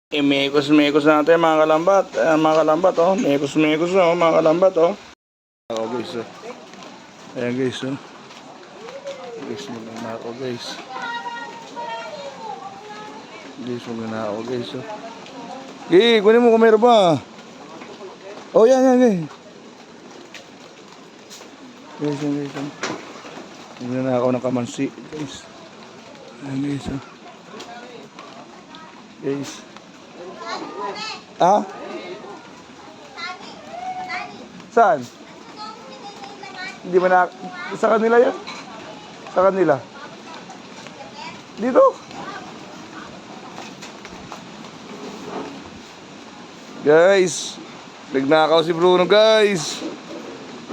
Mekos-mekos natin mga kalambat. Mga kalambat oh. Mekos-mekos oh mga kalambat oh. Oh guys oh. Ayan guys oh. Guys maganda ako guys. Guys maganda ako guys oh. Kunin mo kung meron pa. Oh yan guys. Guys guys. Maganda ako ng kamansi guys. Ayan guys oh. Guys. Ah? Saan? Hindi ba na... Sa kanila yan? Sa kanila? Dito? Guys, nagnakaw si Bruno guys.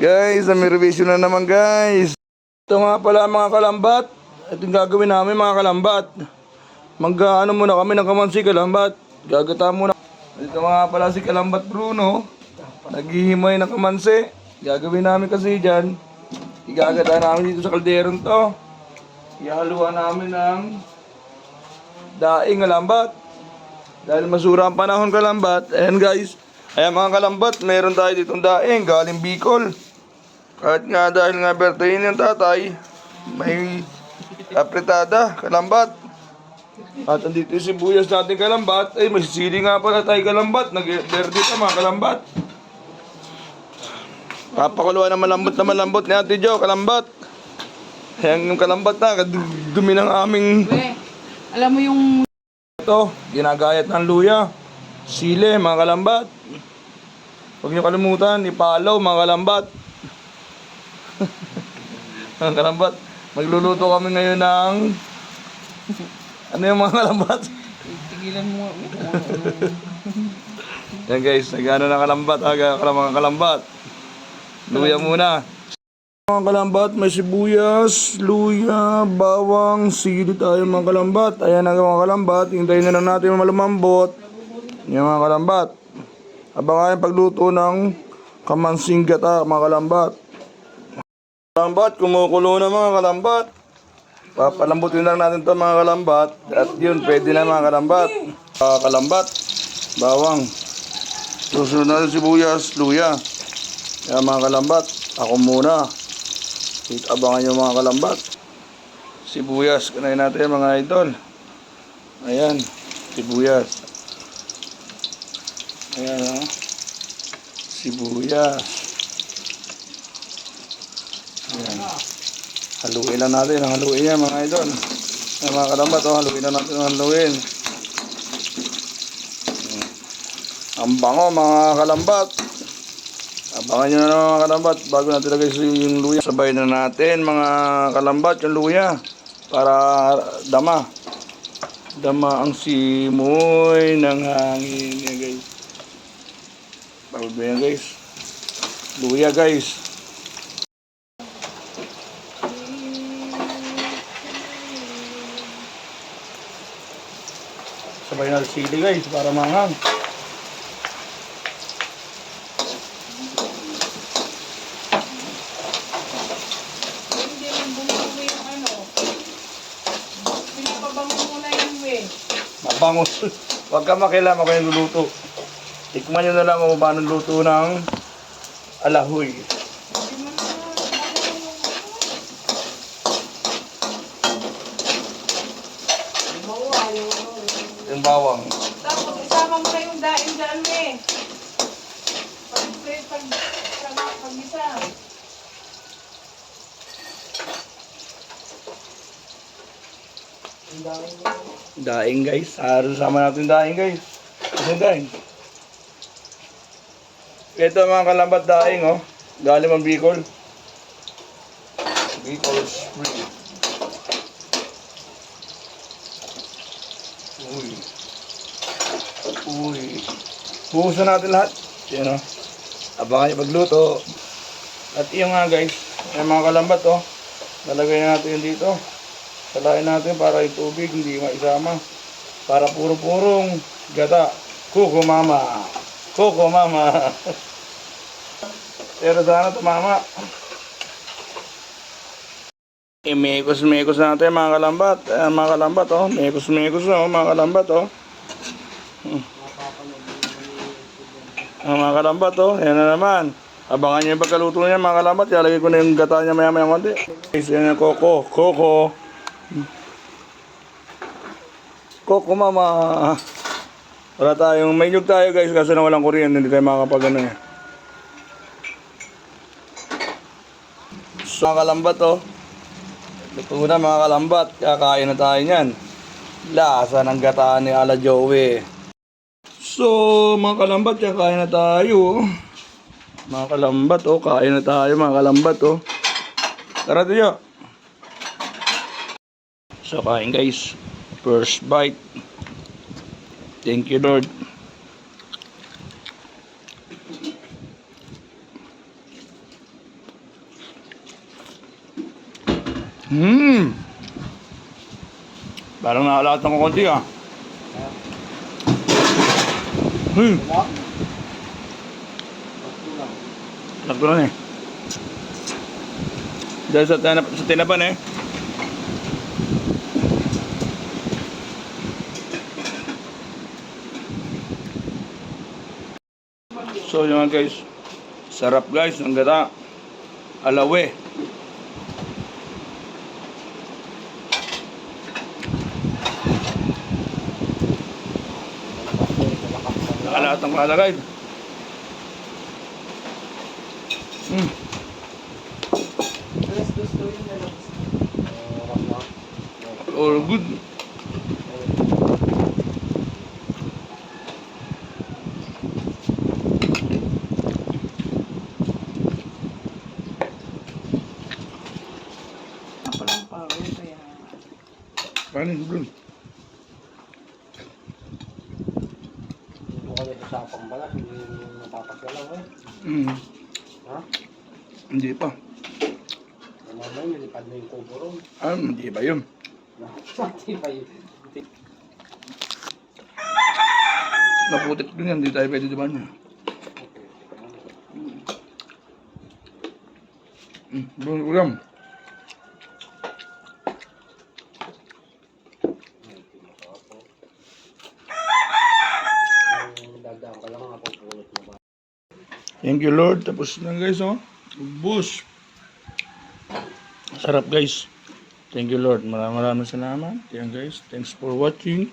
Guys, may revision na naman guys. Ito nga pala mga kalambat. Ito yung gagawin namin mga kalambat. Mag-ano muna kami ng kamansi kalambat. Gagata muna. Ito nga pala si Kalambat Bruno. Naghihimay ng kamansi. Gagawin namin kasi dyan. Igagata namin dito sa kalderong to. Ihaluan namin ng daing kalambat. Dahil masura ang panahon kalambat. Ayan guys. Ayan mga kalambat. Meron tayo ditong daing. Galing Bicol. Kahit nga dahil nga birthday ng tatay. May apretada kalambat. At andito yung sibuyas natin kalambat. Ay, masisili nga pala tayo kalambat. Nag-verde ka mga kalambat. Papakuluan na malambot ni Ate Jo, kalambat. Ayan yung kalambat na. Dumi ng aming... Alam mo yung... Ito, ginagayat ng luya. Sile, mga kalambat. Huwag niyo kalimutan, ipalaw mga kalambat. Mga kalambat, magluluto kami ngayon ng... Ano yung mga kalambat? Tigilan mo. Yan guys, nag-ano na kalambat, mga kalambat. Luya muna. Mga kalambat, may sibuyas, luya, bawang, sili tayo mga kalambat. Ayan ang mga kalambat, hintayin na lang natin malumambot. Yan mga kalambat. Abangan yung pagluto ng kamansing gata mga kalambat. Kalambat, kumukulo na mga kalambat. Papalambutin lang natin ito mga kalambat. At yun, pwede na mga kalambat. Kalambat, bawang. Susunod natin sibuyas, luya. Kaya mga kalambat, ako muna. Abangan nyo mga kalambat. Sibuyas, kanayin natin mga idol. Ayan, sibuyas. Ayan o. Sibuyas. Ayan. Haluin lang natin, haluin yan mga idol. Ayan mga kalambat, haluin lang natin, haluin. Ang bango mga kalambat. Abangan nyo na naman mga kalambat bago natin lagay yung luya. Sabay na natin mga kalambat yung luya para dama. Dama ang simoy ng hangin yan guys. Pagod ba yan guys? Luya guys. Sabay na sili guys para manghang. Mabangos. Huwag ka makialam ako yung luluto. Tikman nyo na lang kung paano luto ng alahoy. Yung bawang. Tapos isama mo na yung daing dyan eh. Pag-isa. Daing guys. Sama natin daing guys. Isang daing. Ito mga kalambat daing oh. Galing ang Bicol. Bicol Spring. Uy. Buhusan natin lahat. Yan oh. Abangan yung pagluto. At yung nga guys. Yung mga kalambat oh. Lalagay natin yun dito. Salain natin para yung tubig hindi maisama. Para puro-purong gata. Kuko mama. Kuko mama. Pero sana tumama. Mekos-mekos natin mga kalambat. Mga kalambat oh. Mekos-mekos oh mga kalambat oh. Mga kalambat, oh. Yan na naman. Abangan nyo yung pagkaluto niya, mga kalambat. Ilalagay ko na yung gata niya maya-maya konti. Guys, yan yung Coco. Coco. Coco, mama. Wala tayong, may nyug tayo guys kasi na walang kuryente. Hindi tayo makakapag ano eh. So, mga kalambat, oh. Luto na mga kalambat. Kakain na tayo niyan. Lasa ng gata ni Ala Joey. So, mga kalambat, kakain na tayo. Mga kalambat, oh, kain na tayo, mga kalambat, oh. Tara tayo. So, kain guys. First bite. Thank you, Lord. Parang nakalatan ko konti, ah. Nagtulan eh. Dahil sa tinapan eh. So yun guys. Sarap guys ng gata. Alawe. Nakalahat ng palagay. All good. Palang power kaya. Paano good? Dito kami sa pambalas, hindi napapagalaw eh. Ha? Hindi pa. Mamaya, nilipad na yung kubo ron. Hindi ba yun? Hindi pa yun. Naputik din yan. Hindi tayo pwede diba niya. Ulam. Dadaan ka lang nga pupulot mo ba? Thank you Lord. Tapos na guys, oh. Ubus. Sarap guys. Thank you Lord. Maraming salamat. Yan guys. Thanks for watching.